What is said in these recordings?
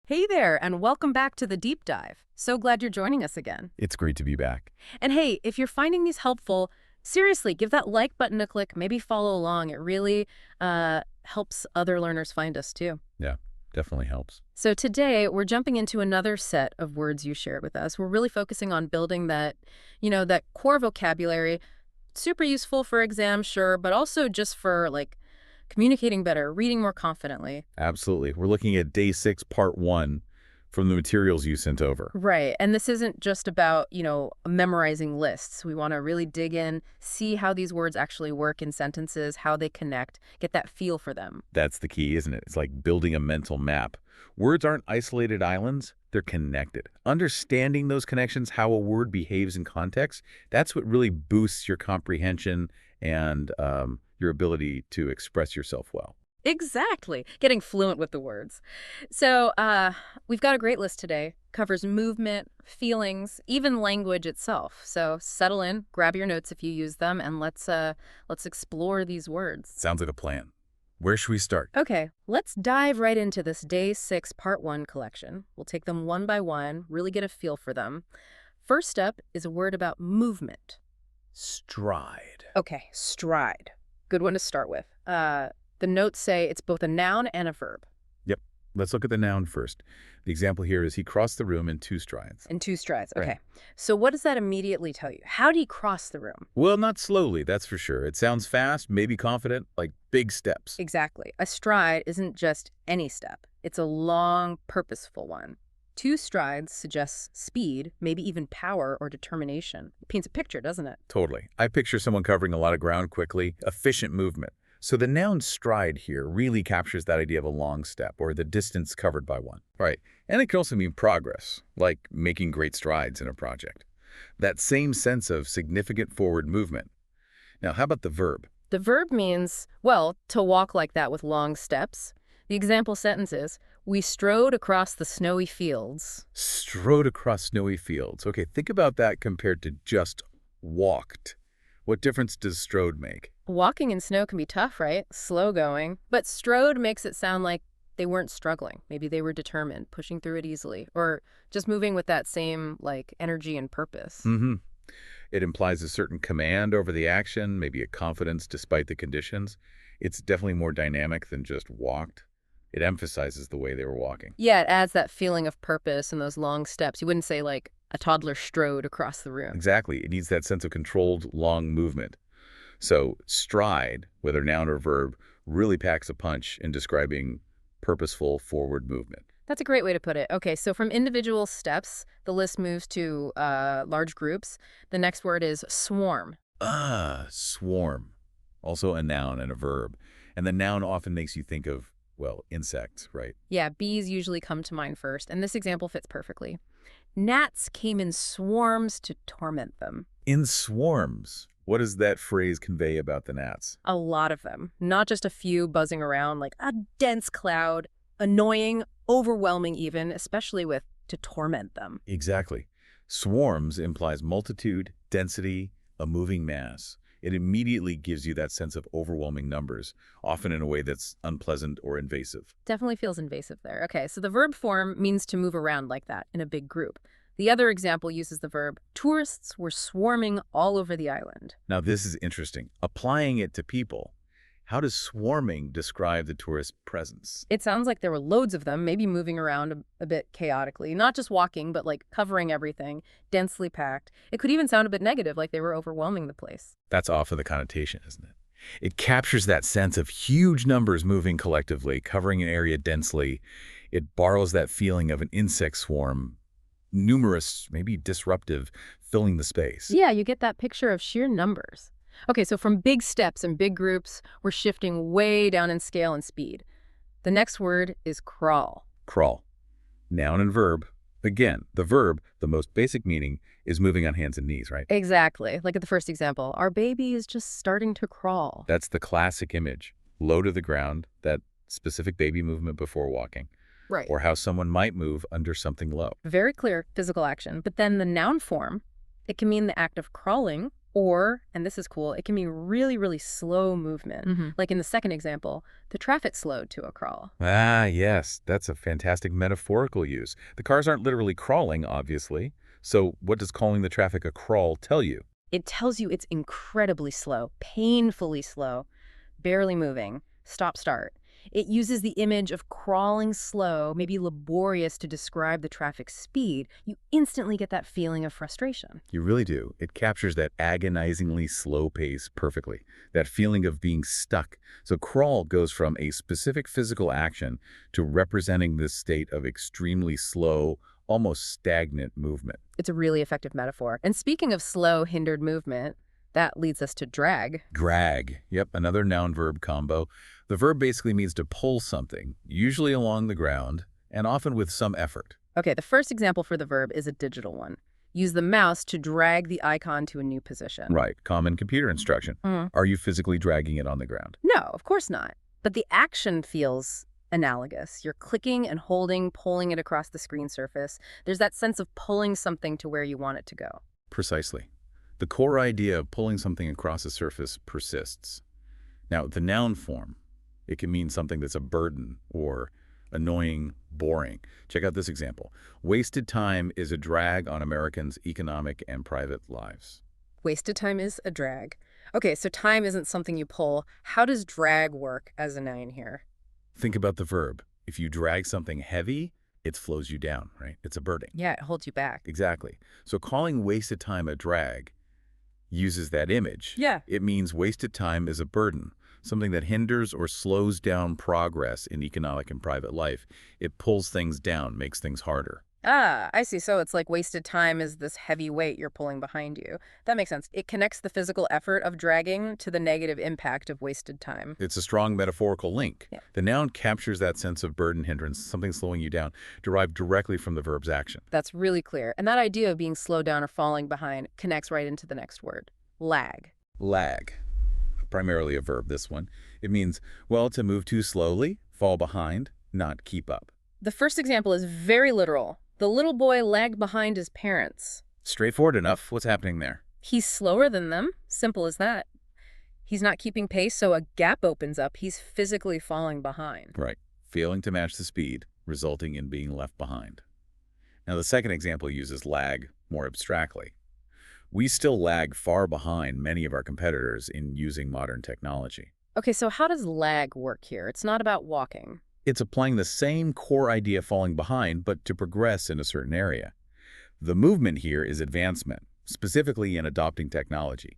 Hey there, and welcome back to the deep dive. So glad you're joining us again. It's great to be back. And hey, if you're finding these helpful, seriously, give that like button a click, maybe follow along. It really helps other learners find us too. Yeah, definitely helps. So today, we're jumping into another set of words you shared with us. We're really focusing on building that, that core vocabulary. Super useful for exams, sure, but also just for communicating better, reading more confidently. Absolutely. We're looking at day 6, part 1 from the materials you sent over. Right. And this isn't just about, memorizing lists. We want to really dig in, see how these words actually work in sentences, how they connect, get that feel for them. That's the key, isn't it? It's like building a mental map. Words aren't isolated islands. They're connected. Understanding those connections, how a word behaves in context, that's what really boosts your comprehension and your ability to express yourself well. Exactly. Getting fluent with the words. So we've got a great list today. Covers movement, feelings, even language itself. So settle in, grab your notes if you use them, and let's explore these words. Sounds like a plan. Where should we start? Okay, let's dive right into this Day 6 Part 1 collection. We'll take them one by one, really get a feel for them. First up is a word about movement. Stride. Okay, stride. Good one to start with. The notes say it's both a noun and a verb. Yep. Let's look at the noun first. The example here is he crossed the room in 2 strides. In 2 strides, okay. Right. So what does that immediately tell you? How did he cross the room? Well, not slowly, that's for sure. It sounds fast, maybe confident, like big steps. Exactly. A stride isn't just any step. It's a long, purposeful one. 2 strides suggests speed, maybe even power or determination. It paints a picture, doesn't it? Totally. I picture someone covering a lot of ground quickly, efficient movement. So the noun stride here really captures that idea of a long step or the distance covered by one. Right. And it can also mean progress, like making great strides in a project. That same sense of significant forward movement. Now, how about the verb? The verb means, well, to walk like that with long steps. The example sentence is, we strode across the snowy fields. Strode across snowy fields. Okay, think about that compared to just walked. What difference does strode make? Walking in snow can be tough, right? Slow going. But strode makes it sound like they weren't struggling. Maybe they were determined, pushing through it easily, or just moving with that same, energy and purpose. Mm-hmm. It implies a certain command over the action, maybe a confidence despite the conditions. It's definitely more dynamic than just walked. It emphasizes the way they were walking. Yeah, it adds that feeling of purpose and those long steps. You wouldn't say, a toddler strode across the room. Exactly. It needs that sense of controlled, long movement. So stride, whether noun or verb, really packs a punch in describing purposeful forward movement. That's a great way to put it. Okay, so from individual steps, the list moves to large groups. The next word is swarm. Swarm. Also a noun and a verb. And the noun often makes you think of, well, insects, right? Yeah, bees usually come to mind first, and this example fits perfectly. Gnats came in swarms to torment them. In swarms. What does that phrase convey about the gnats? A lot of them, not just a few buzzing around like a dense cloud, annoying, overwhelming even, especially with to torment them. Exactly. Swarms implies multitude, density, a moving mass. It immediately gives you that sense of overwhelming numbers, often in a way that's unpleasant or invasive. Definitely feels invasive there. Okay, so the verb form means to move around like that in a big group. The other example uses the verb, tourists were swarming all over the island. Now, this is interesting. Applying it to people, how does swarming describe the tourist presence? It sounds like there were loads of them, maybe moving around a bit chaotically, not just walking, but covering everything, densely packed. It could even sound a bit negative, like they were overwhelming the place. That's off of the connotation, isn't it? It captures that sense of huge numbers moving collectively, covering an area densely. It borrows that feeling of an insect swarm, numerous, maybe disruptive, filling the space. Yeah, you get that picture of sheer numbers. Okay, so from big steps and big groups, we're shifting way down in scale and speed. The next word is crawl. Crawl. Noun and verb. Again, the verb, the most basic meaning, is moving on hands and knees, right? Exactly. Like at the first example, our baby is just starting to crawl. That's the classic image. Low to the ground, that specific baby movement before walking. Right. Or how someone might move under something low. Very clear physical action. But then the noun form, it can mean the act of crawling Or, and this is cool, it can mean really, really slow movement. Like in the second example, the traffic slowed to a crawl. Ah, yes, that's a fantastic metaphorical use. The cars aren't literally crawling, obviously. So what does calling the traffic a crawl tell you? It tells you it's incredibly slow, painfully slow, barely moving, stop-start. It uses the image of crawling slow, maybe laborious to describe the traffic's speed. You instantly get that feeling of frustration. You really do. It captures that agonizingly slow pace perfectly, that feeling of being stuck. So crawl goes from a specific physical action to representing this state of extremely slow, almost stagnant movement. It's a really effective metaphor. And speaking of slow, hindered movement, that leads us to drag. Drag. Yep, another noun-verb combo. The verb basically means to pull something, usually along the ground, and often with some effort. Okay, the first example for the verb is a digital one. Use the mouse to drag the icon to a new position. Right, common computer instruction. Are you physically dragging it on the ground? No, of course not. But the action feels analogous. You're clicking and holding, pulling it across the screen surface. There's that sense of pulling something to where you want it to go. Precisely. The core idea of pulling something across a surface persists. Now, the noun form, it can mean something that's a burden or annoying, boring. Check out this example. Wasted time is a drag on Americans' economic and private lives. Wasted time is a drag. Okay, so time isn't something you pull. How does drag work as a noun here? Think about the verb. If you drag something heavy, it slows you down, right? It's a burden. Yeah, it holds you back. Exactly. So calling wasted time a drag uses that image. Yeah. It means wasted time is a burden, something that hinders or slows down progress in economic and private life. It pulls things down, makes things harder. Ah, I see. So it's like wasted time is this heavy weight you're pulling behind you. That makes sense. It connects the physical effort of dragging to the negative impact of wasted time. It's a strong metaphorical link. Yeah. The noun captures that sense of burden, hindrance, something slowing you down, derived directly from the verb's action. That's really clear. And that idea of being slowed down or falling behind connects right into the next word, lag. Lag. Primarily a verb, this one. It means, well, to move too slowly, fall behind, not keep up. The first example is very literal. The little boy lagged behind his parents. Straightforward enough. What's happening there? He's slower than them. Simple as that. He's not keeping pace, so a gap opens up. He's physically falling behind. Right. Failing to match the speed, resulting in being left behind. Now, the second example uses lag more abstractly. We still lag far behind many of our competitors in using modern technology. Okay, so how does lag work here? It's not about walking. It's applying the same core idea falling behind, but to progress in a certain area. The movement here is advancement, specifically in adopting technology.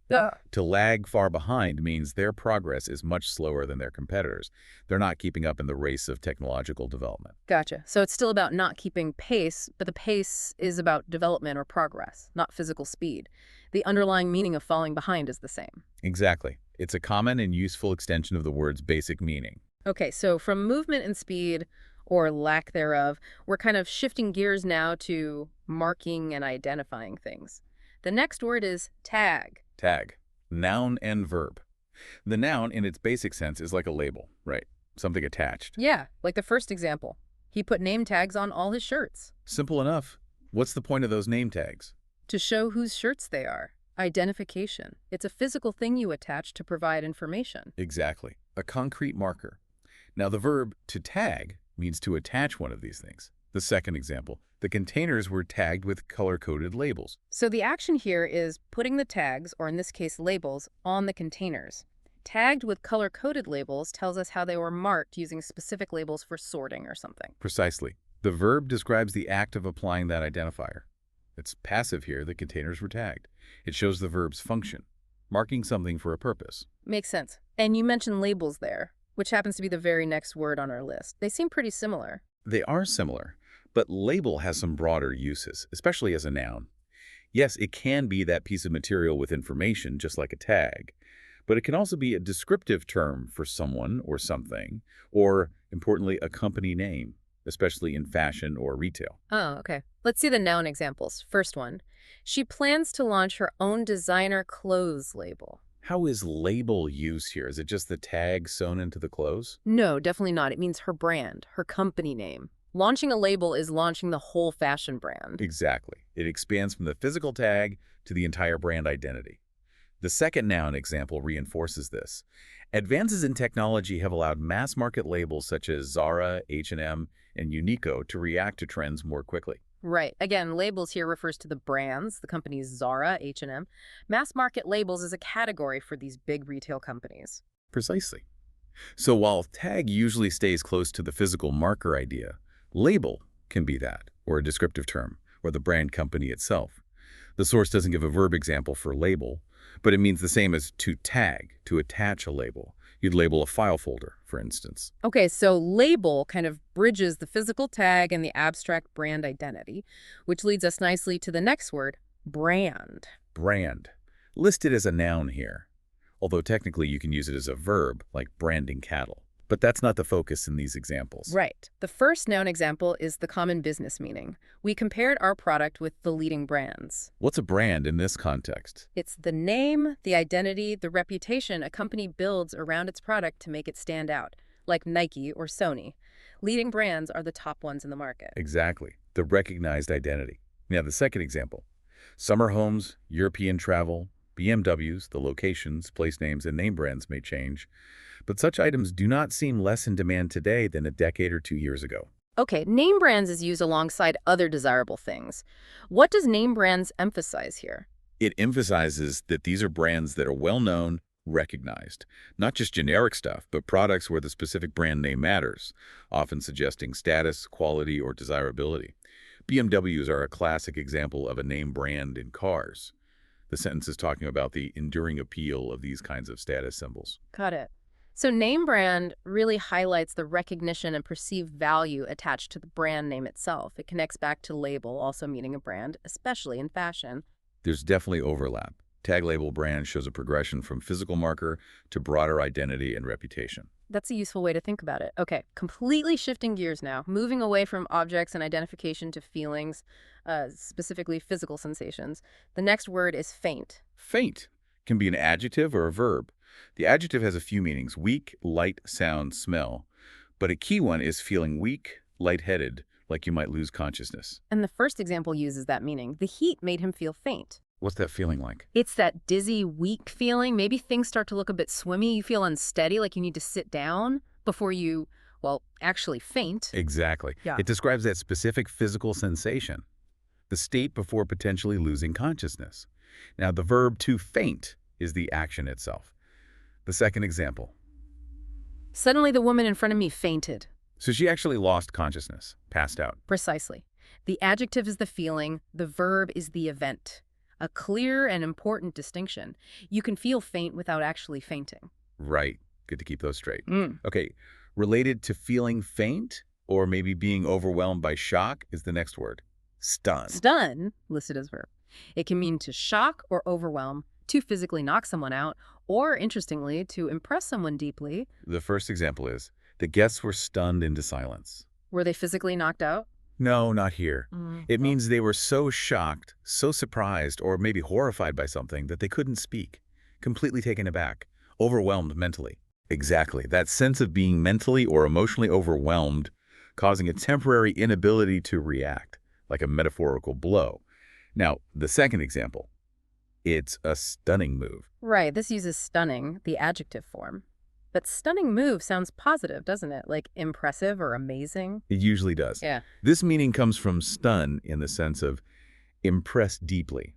To lag far behind means their progress is much slower than their competitors. They're not keeping up in the race of technological development. Gotcha. So it's still about not keeping pace, but the pace is about development or progress, not physical speed. The underlying meaning of falling behind is the same. Exactly. It's a common and useful extension of the word's basic meaning. Okay, so from movement and speed, or lack thereof, we're kind of shifting gears now to marking and identifying things. The next word is tag. Tag. Noun and verb. The noun, in its basic sense, is like a label, right? Something attached. Yeah, like the first example. He put name tags on all his shirts. Simple enough. What's the point of those name tags? To show whose shirts they are. Identification. It's a physical thing you attach to provide information. Exactly. A concrete marker. Now, the verb to tag means to attach one of these things. The second example, the containers were tagged with color-coded labels. So the action here is putting the tags, or in this case labels, on the containers. Tagged with color-coded labels tells us how they were marked using specific labels for sorting or something. Precisely. The verb describes the act of applying that identifier. It's passive here, the containers were tagged. It shows the verb's function, marking something for a purpose. Makes sense. And you mentioned labels there, which happens to be the very next word on our list. They seem pretty similar. They are similar, but label has some broader uses, especially as a noun. Yes, it can be that piece of material with information, just like a tag, but it can also be a descriptive term for someone or something, or, importantly, a company name, especially in fashion or retail. Oh, okay. Let's see the noun examples. First one. She plans to launch her own designer clothes label. How is label used here? Is it just the tag sewn into the clothes? No, definitely not. It means her brand, her company name. Launching a label is launching the whole fashion brand. Exactly. It expands from the physical tag to the entire brand identity. The second noun example reinforces this. Advances in technology have allowed mass-market labels such as Zara, H&M, and Uniqlo to react to trends more quickly. Right. Again, labels here refers to the brands, the companies Zara, H&M. Mass market labels is a category for these big retail companies. Precisely. So while tag usually stays close to the physical marker idea, label can be that, or a descriptive term, or the brand company itself. The source doesn't give a verb example for label, but it means the same as to tag, to attach a label. You'd label a file folder, for instance. Okay, so label kind of bridges the physical tag and the abstract brand identity, which leads us nicely to the next word, brand. Brand. Listed as a noun here, although technically you can use it as a verb, like branding cattle. But that's not the focus in these examples. Right. The first noun example is the common business meaning. We compared our product with the leading brands. What's a brand in this context? It's the name, the identity, the reputation a company builds around its product to make it stand out, like Nike or Sony. Leading brands are the top ones in the market. Exactly. The recognized identity. Now, the second example. Summer homes, European travel, BMWs, the locations, place names, and name brands may change, but such items do not seem less in demand today than a decade or 2 years ago. Okay, name brands is used alongside other desirable things. What does name brands emphasize here? It emphasizes that these are brands that are well-known, recognized. Not just generic stuff, but products where the specific brand name matters, often suggesting status, quality, or desirability. BMWs are a classic example of a name brand in cars. The sentence is talking about the enduring appeal of these kinds of status symbols. Got it. So name brand really highlights the recognition and perceived value attached to the brand name itself. It connects back to label, also meaning a brand, especially in fashion. There's definitely overlap. Tag label brand shows a progression from physical marker to broader identity and reputation. That's a useful way to think about it. Okay, completely shifting gears now, moving away from objects and identification to feelings, specifically physical sensations. The next word is faint. Faint can be an adjective or a verb. The adjective has a few meanings: weak, light, sound, smell. But a key one is feeling weak, lightheaded, like you might lose consciousness. And the first example uses that meaning. The heat made him feel faint. What's that feeling like? It's that dizzy, weak feeling. Maybe things start to look a bit swimmy. You feel unsteady, like you need to sit down before you, well, actually faint. Exactly. Yeah. It describes that specific physical sensation, the state before potentially losing consciousness. Now, the verb to faint is the action itself. The second example. Suddenly the woman in front of me fainted. So she actually lost consciousness, passed out. Precisely. The adjective is the feeling, the verb is the event. A clear and important distinction. You can feel faint without actually fainting. Right. Good to keep those straight. Mm. Okay. Related to feeling faint or maybe being overwhelmed by shock is the next word. Stun. Stun, listed as verb. It can mean to shock or overwhelm, to physically knock someone out, or, interestingly, to impress someone deeply. The first example is, the guests were stunned into silence. Were they physically knocked out? No, not here. Mm. It means they were so shocked, so surprised, or maybe horrified by something that they couldn't speak, completely taken aback, overwhelmed mentally. Exactly. That sense of being mentally or emotionally overwhelmed, causing a temporary inability to react, like a metaphorical blow. Now, the second example. It's a stunning move. Right, this uses stunning, the adjective form. But stunning move sounds positive, doesn't it? Like impressive or amazing? It usually does. Yeah. This meaning comes from stun in the sense of impress deeply.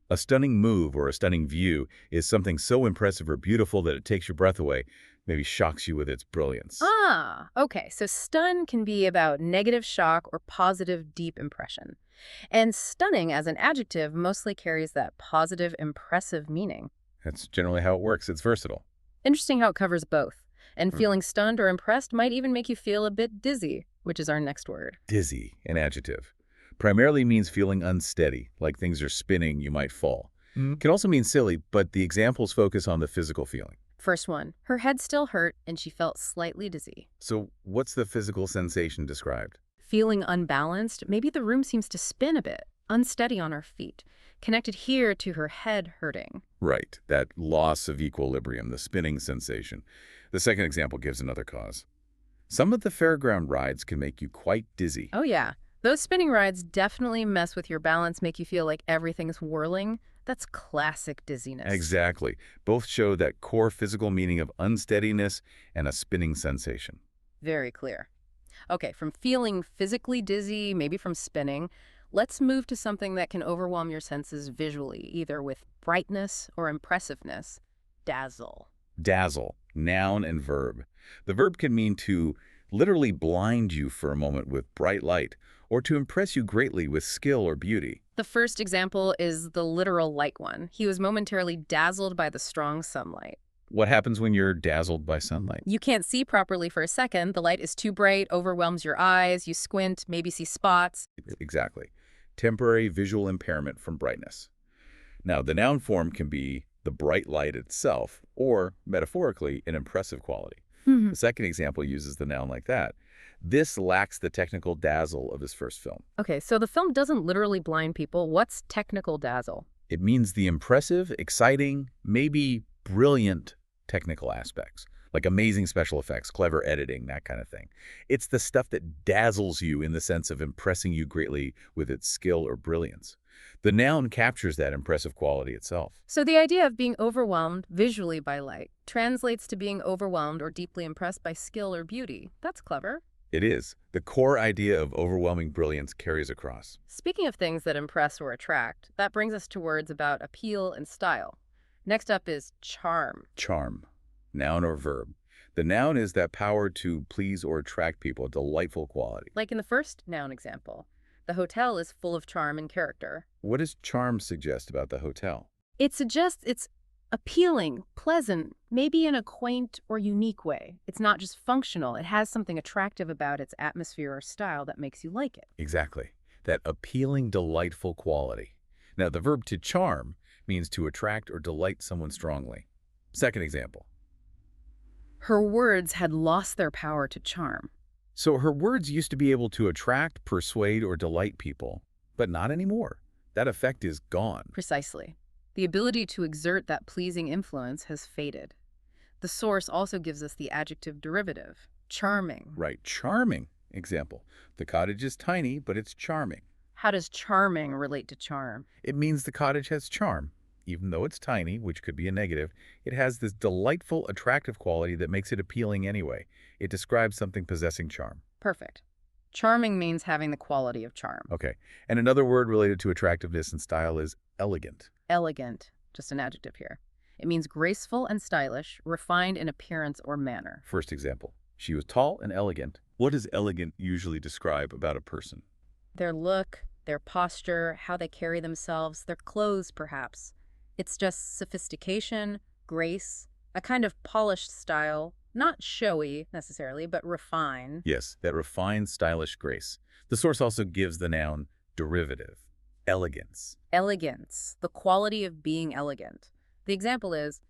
A stunning move or a stunning view is something so impressive or beautiful that it takes your breath away, maybe shocks you with its brilliance. Ah, okay. So stun can be about negative shock or positive deep impression. And stunning as an adjective mostly carries that positive, impressive meaning. That's generally how it works. It's versatile. Interesting how it covers both. And feeling stunned or impressed might even make you feel a bit dizzy, which is our next word. Dizzy, an adjective. Primarily means feeling unsteady, like things are spinning, you might fall. Can also mean silly, but the examples focus on the physical feeling. First one, her head still hurt and she felt slightly dizzy. So what's the physical sensation described? Feeling unbalanced, maybe the room seems to spin a bit, unsteady on her feet, connected here to her head hurting. Right, that loss of equilibrium, the spinning sensation. The second example gives another cause. Some of the fairground rides can make you quite dizzy. Oh yeah, Those spinning rides definitely mess with your balance, make you feel like everything's whirling. That's classic dizziness. Exactly. Both show that core physical meaning of unsteadiness and a spinning sensation. Very clear. Okay, from feeling physically dizzy, maybe from spinning, let's move to something that can overwhelm your senses visually, either with brightness or impressiveness. Dazzle. Dazzle, noun and verb. The verb can mean to literally blind you for a moment with bright light, or to impress you greatly with skill or beauty. The first example is the literal light one. He was momentarily dazzled by the strong sunlight. What happens when you're dazzled by sunlight? You can't see properly for a second. The light is too bright, overwhelms your eyes, you squint, maybe see spots. Exactly. Temporary visual impairment from brightness. Now, the noun form can be the bright light itself, or, metaphorically, an impressive quality. The second example uses the noun like that. This lacks the technical dazzle of his first film. Okay, so the film doesn't literally blind people. What's technical dazzle? It means the impressive, exciting, maybe brilliant technical aspects, like amazing special effects, clever editing, that kind of thing. It's the stuff that dazzles you in the sense of impressing you greatly with its skill or brilliance. The noun captures that impressive quality itself. So the idea of being overwhelmed visually by light translates to being overwhelmed or deeply impressed by skill or beauty. That's clever. It is. The core idea of overwhelming brilliance carries across. Speaking of things that impress or attract, that brings us to words about appeal and style. Next up is charm. Charm, noun or verb. The noun is that power to please or attract people, a delightful quality. Like in the first noun example, the hotel is full of charm and character. What does charm suggest about the hotel? It suggests it's appealing, pleasant, maybe in a quaint or unique way. It's not just functional. It has something attractive about its atmosphere or style that makes you like it. Exactly. That appealing, delightful quality. Now, the verb to charm means to attract or delight someone strongly. Second example. Her words had lost their power to charm. So her words used to be able to attract, persuade, or delight people, but not anymore. That effect is gone. Precisely. The ability to exert that pleasing influence has faded. The source also gives us the adjective derivative, charming. Right, charming. Example. The cottage is tiny, but it's charming. How does charming relate to charm? It means the cottage has charm. Even though it's tiny, which could be a negative, it has this delightful, attractive quality that makes it appealing anyway. It describes something possessing charm. Perfect. Charming means having the quality of charm. Okay. And another word related to attractiveness and style is elegant. Elegant, just an adjective here. It means graceful and stylish, refined in appearance or manner. First example. She was tall and elegant. What does elegant usually describe about a person? Their look, their posture, how they carry themselves, their clothes perhaps. It's just sophistication, grace, a kind of polished style, not showy necessarily, but refined. Yes, that refined, stylish grace. The source also gives the noun derivative, elegance. Elegance, the quality of being elegant. The example is,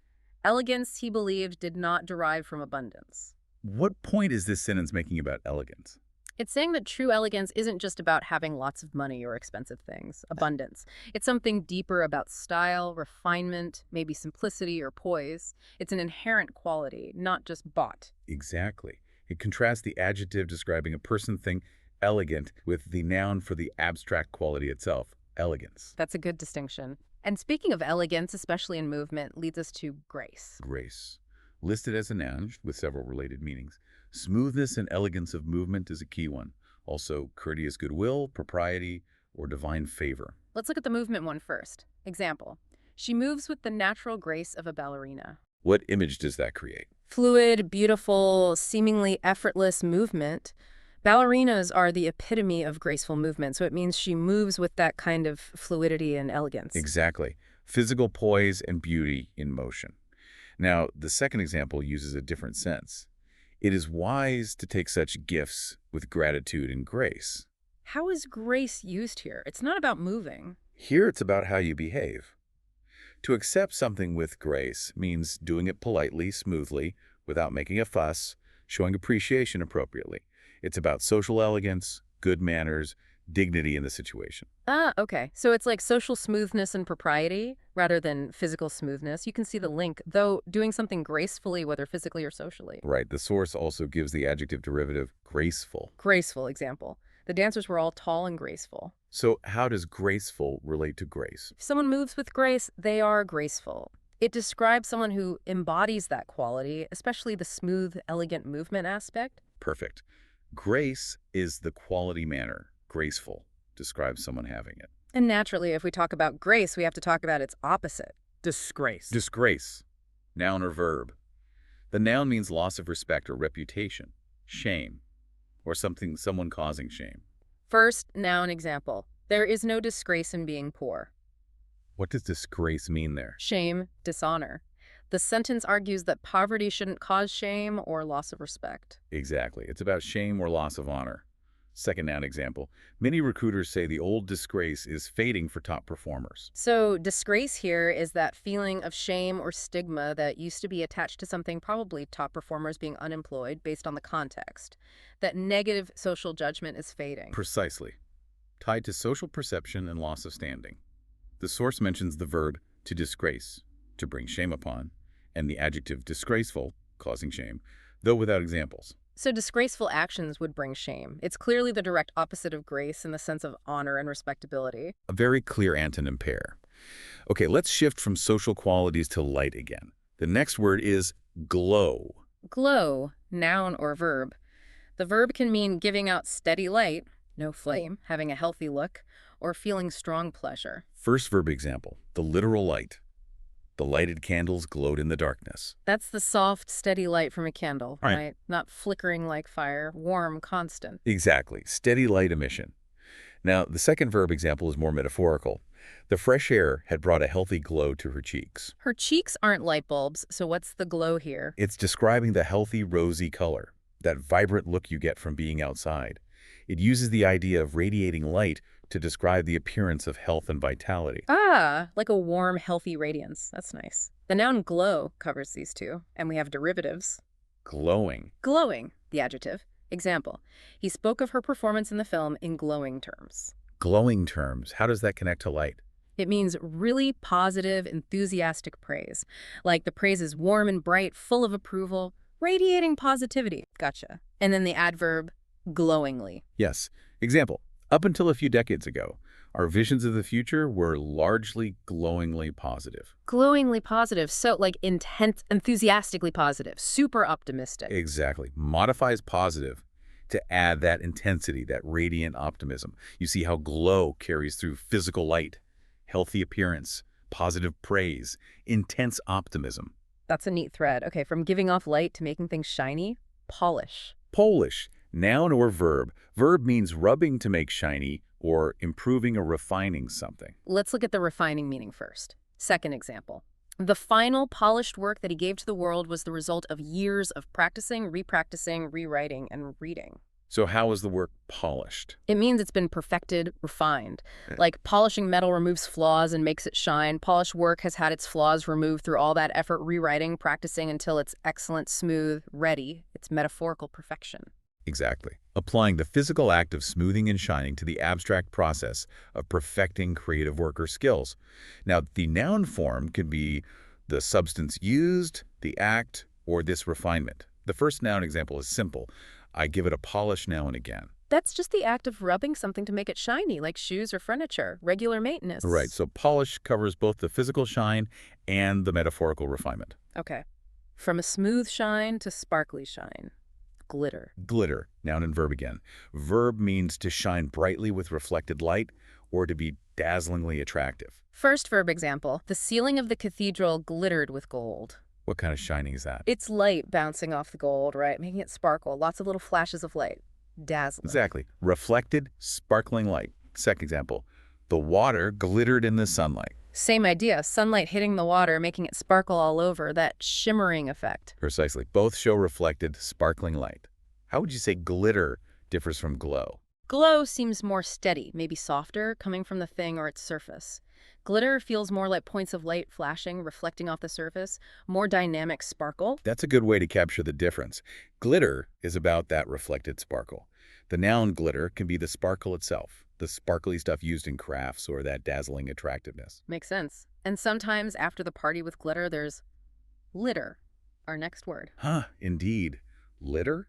elegance, he believed, did not derive from abundance. What point is this sentence making about elegance? It's saying that true elegance isn't just about having lots of money or expensive things, abundance. It's something deeper about style, refinement, maybe simplicity or poise. It's an inherent quality, not just bought. Exactly. It contrasts the adjective describing a person, thing, elegant, with the noun for the abstract quality itself, elegance. That's a good distinction. And speaking of elegance, especially in movement, leads us to grace. Grace. Listed as a noun with several related meanings. Smoothness and elegance of movement is a key one. Also, courteous goodwill, propriety, or divine favor. Let's look at the movement one first. Example, she moves with the natural grace of a ballerina. What image does that create? Fluid, beautiful, seemingly effortless movement. Ballerinas are the epitome of graceful movement, so it means she moves with that kind of fluidity and elegance. Exactly. Physical poise and beauty in motion. Now, the second example uses a different sense. It is wise to take such gifts with gratitude and grace. How is grace used here? It's not about moving. Here it's about how you behave. To accept something with grace means doing it politely, smoothly, without making a fuss, showing appreciation appropriately. It's about social elegance, good manners, dignity in the situation. Ah, okay. So it's like social smoothness and propriety rather than physical smoothness. You can see the link, though doing something gracefully, whether physically or socially. Right. The source also gives the adjective derivative graceful. Graceful example. The dancers were all tall and graceful. So how does graceful relate to grace? If someone moves with grace, they are graceful. It describes someone who embodies that quality, especially the smooth, elegant movement aspect. Perfect. Grace is the quality manner. Graceful describes someone having it. And naturally, if we talk about grace, we have to talk about its opposite. Disgrace. Disgrace. Noun or verb. The noun means loss of respect or reputation, shame, or someone causing shame. First, noun example. There is no disgrace in being poor. What does disgrace mean there? Shame, dishonor. The sentence argues that poverty shouldn't cause shame or loss of respect. Exactly. It's about shame or loss of honor. Second noun example. Many recruiters say the old disgrace is fading for top performers. So disgrace here is that feeling of shame or stigma that used to be attached to something, probably top performers being unemployed based on the context. That negative social judgment is fading. Precisely. Tied to social perception and loss of standing. The source mentions the verb to disgrace, to bring shame upon, and the adjective disgraceful, causing shame, though without examples. So disgraceful actions would bring shame. It's clearly the direct opposite of grace in the sense of honor and respectability. A very clear antonym pair. Okay, let's shift from social qualities to light again. The next word is glow. Glow, noun or verb. The verb can mean giving out steady light, no flame, having a healthy look, or feeling strong pleasure. First verb example, the literal light. The lighted candles glowed in the darkness. That's the soft, steady light from a candle, Right. right? Not flickering like fire, warm, constant. Exactly, steady light emission. Now, the second verb example is more metaphorical. The fresh air had brought a healthy glow to her cheeks. Her cheeks aren't light bulbs, so what's the glow here? It's describing the healthy, rosy color, that vibrant look you get from being outside. It uses the idea of radiating light to describe the appearance of health and vitality. Ah, like a warm, healthy radiance. That's nice. The noun glow covers these two, and we have derivatives. Glowing. Glowing, the adjective. Example, he spoke of her performance in the film in glowing terms. Glowing terms. How does that connect to light? It means really positive, enthusiastic praise. Like the praise is warm and bright, full of approval, radiating positivity. Gotcha. And then the adverb, glowingly. Yes. Example. Up until a few decades ago, our visions of the future were largely glowingly positive. Glowingly positive, so like intense, enthusiastically positive, super optimistic. Exactly. Modifies positive to add that intensity, that radiant optimism. You see how glow carries through physical light, healthy appearance, positive praise, intense optimism. That's a neat thread. Okay, from giving off light to making things shiny, polish. Polish. Noun or verb. Verb means rubbing to make shiny or improving or refining something. Let's look at the refining meaning first. Second example. The final polished work that he gave to the world was the result of years of practicing, repracticing, rewriting, and reading. So how is the work polished? It means it's been perfected, refined. Like polishing metal removes flaws and makes it shine. Polished work has had its flaws removed through all that effort, rewriting, practicing until it's excellent, smooth, ready. It's metaphorical perfection. Exactly. Applying the physical act of smoothing and shining to the abstract process of perfecting creative work or skills. Now, the noun form can be the substance used, the act, or this refinement. The first noun example is simple. I give it a polish now and again. That's just the act of rubbing something to make it shiny, like shoes or furniture, regular maintenance. Right, so polish covers both the physical shine and the metaphorical refinement. Okay. From a smooth shine to sparkly shine. Glitter. Glitter, noun and verb again. Verb means to shine brightly with reflected light or to be dazzlingly attractive. First verb example, the ceiling of the cathedral glittered with gold. What kind of shining is that? It's light bouncing off the gold, right? Making it sparkle. Lots of little flashes of light. Dazzling. Exactly. Reflected, sparkling light. Second example, the water glittered in the sunlight. Same idea. Sunlight hitting the water, making it sparkle all over. That shimmering effect. Precisely. Both show reflected, sparkling light. How would you say glitter differs from glow? Glow seems more steady, maybe softer, coming from the thing or its surface. Glitter feels more like points of light flashing, reflecting off the surface, more dynamic sparkle. That's a good way to capture the difference. Glitter is about that reflected sparkle. The noun glitter can be the sparkle itself, the sparkly stuff used in crafts or that dazzling attractiveness. Makes sense. And sometimes after the party with glitter, there's litter, our next word. Indeed. Litter,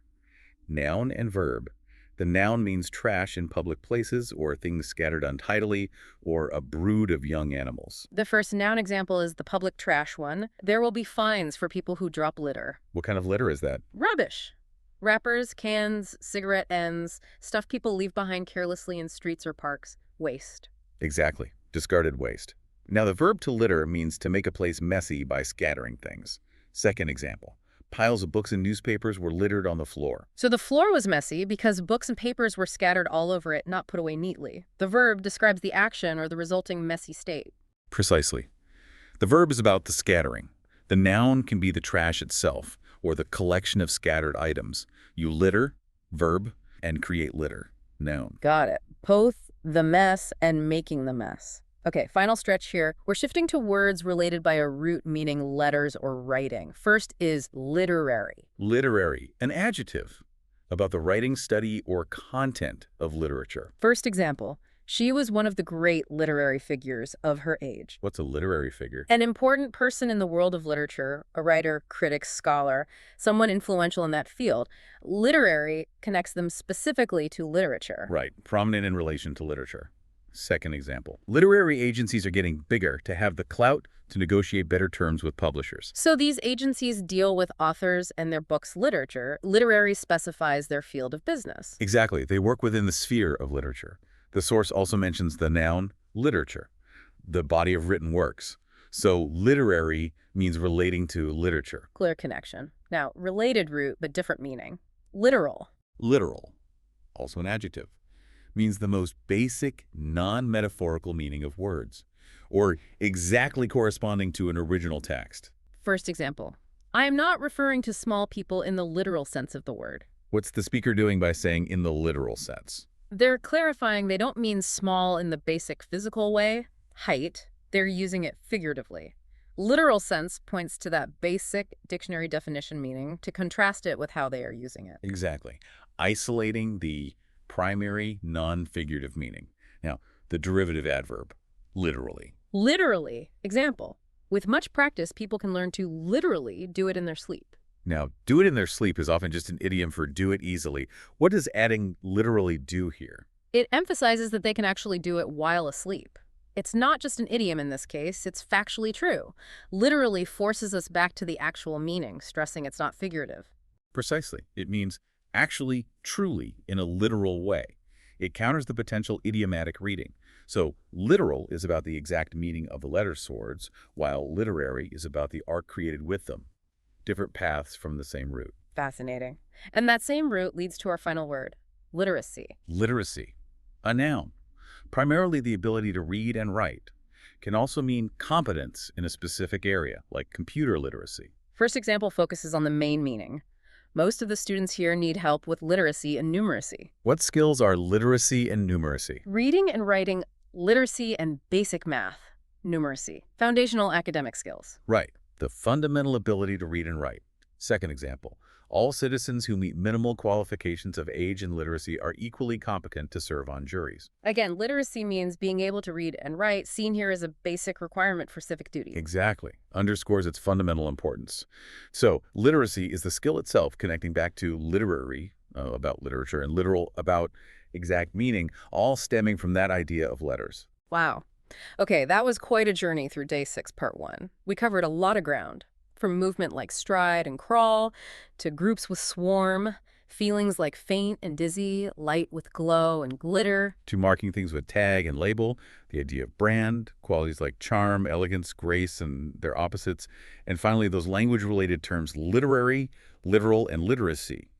noun and verb. The noun means trash in public places or things scattered untidily or a brood of young animals. The first noun example is the public trash one. There will be fines for people who drop litter. What kind of litter is that? Rubbish. Wrappers, cans, cigarette ends, stuff people leave behind carelessly in streets or parks. Waste. Exactly. Discarded waste. Now, the verb to litter means to make a place messy by scattering things. Second example. Piles of books and newspapers were littered on the floor. So the floor was messy because books and papers were scattered all over it, not put away neatly. The verb describes the action or the resulting messy state. Precisely. The verb is about the scattering. The noun can be the trash itself or the collection of scattered items. You litter, verb, and create litter, noun. Got it. Both the mess and making the mess. Okay, final stretch here. We're shifting to words related by a root meaning letters or writing. First is literary. Literary, an adjective about the writing, study, or content of literature. First example, she was one of the great literary figures of her age. What's a literary figure? An important person in the world of literature, a writer, critic, scholar, someone influential in that field. Literary connects them specifically to literature. Right, prominent in relation to literature. Second example. Literary agencies are getting bigger to have the clout to negotiate better terms with publishers. So these agencies deal with authors and their books' literature. Literary specifies their field of business. Exactly. They work within the sphere of literature. The source also mentions the noun literature, the body of written works. So literary means relating to literature. Clear connection. Now, related root, but different meaning. Literal. Literal, also an adjective, means the most basic, non-metaphorical meaning of words, or exactly corresponding to an original text. First example. I am not referring to small people in the literal sense of the word. What's the speaker doing by saying in the literal sense? They're clarifying they don't mean small in the basic physical way, height. They're using it figuratively. Literal sense points to that basic dictionary definition meaning to contrast it with how they are using it. Exactly. Isolating the primary non-figurative meaning. Now, the derivative adverb, literally. Literally. Example. With much practice, people can learn to literally do it in their sleep. Now, do it in their sleep is often just an idiom for do it easily. What does adding literally do here? It emphasizes that they can actually do it while asleep. It's not just an idiom in this case, it's factually true. Literally forces us back to the actual meaning, stressing it's not figurative. Precisely. It means actually, truly, in a literal way. It counters the potential idiomatic reading. So literal is about the exact meaning of the letter swords, while literary is about the art created with them. Different paths from the same root. Fascinating. And that same root leads to our final word, literacy. Literacy, a noun, primarily the ability to read and write, can also mean competence in a specific area, like computer literacy. First example focuses on the main meaning. Most of the students here need help with literacy and numeracy. What skills are literacy and numeracy? Reading and writing, literacy, and basic math, numeracy. Foundational academic skills. Right. The fundamental ability to read and write. Second example. All citizens who meet minimal qualifications of age and literacy are equally competent to serve on juries. Again, literacy means being able to read and write, seen here as a basic requirement for civic duty. Exactly. Underscores its fundamental importance. So, literacy is the skill itself connecting back to literary, about literature, and literal, about exact meaning, all stemming from that idea of letters. Wow. Okay, that was quite a journey through Day 6, Part 1. We covered a lot of ground. From movement like stride and crawl, to groups with swarm, feelings like faint and dizzy, light with glow and glitter. To marking things with tag and label, the idea of brand, qualities like charm, elegance, grace, and their opposites. And finally, those language-related terms literary, literal, and literacy.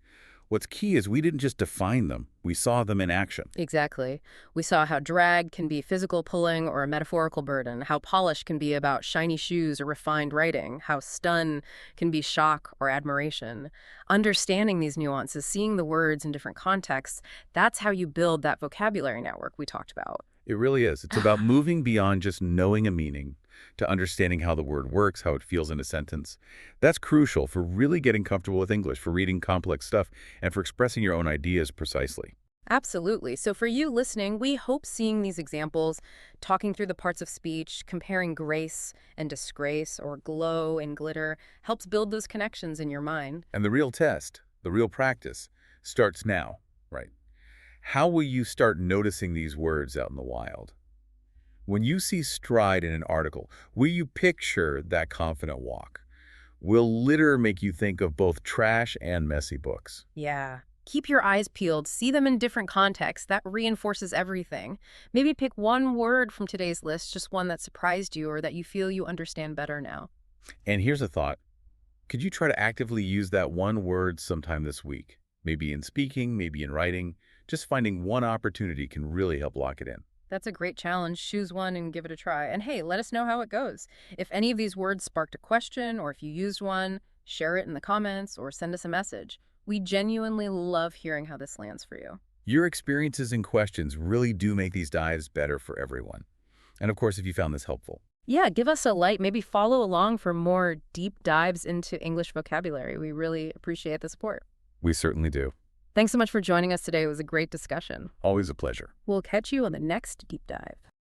What's key is we didn't just define them, we saw them in action. Exactly. We saw how drag can be physical pulling or a metaphorical burden, how polish can be about shiny shoes or refined writing, how stun can be shock or admiration. Understanding these nuances, seeing the words in different contexts, that's how you build that vocabulary network we talked about. It really is. It's about moving beyond just knowing a meaning to understanding how the word works, how it feels in a sentence. That's crucial for really getting comfortable with English, for reading complex stuff, and for expressing your own ideas precisely. Absolutely. So for you listening, we hope seeing these examples, talking through the parts of speech, comparing grace and disgrace or glow and glitter, helps build those connections in your mind. And the real test, the real practice, starts now, right? How will you start noticing these words out in the wild? When you see stride in an article, will you picture that confident walk? Will litter make you think of both trash and messy books? Yeah. Keep your eyes peeled. See them in different contexts. That reinforces everything. Maybe pick one word from today's list, just one that surprised you or that you feel you understand better now. And here's a thought. Could you try to actively use that one word sometime this week? Maybe in speaking, maybe in writing. Just finding one opportunity can really help lock it in. That's a great challenge. Choose one and give it a try. And hey, let us know how it goes. If any of these words sparked a question or if you used one, share it in the comments or send us a message. We genuinely love hearing how this lands for you. Your experiences and questions really do make these dives better for everyone. And of course, if you found this helpful, Yeah, give us a like. Maybe follow along for more deep dives into English vocabulary. We really appreciate the support. we certainly do. Thanks so much for joining us today. It was a great discussion. Always a pleasure. We'll catch you on the next deep dive.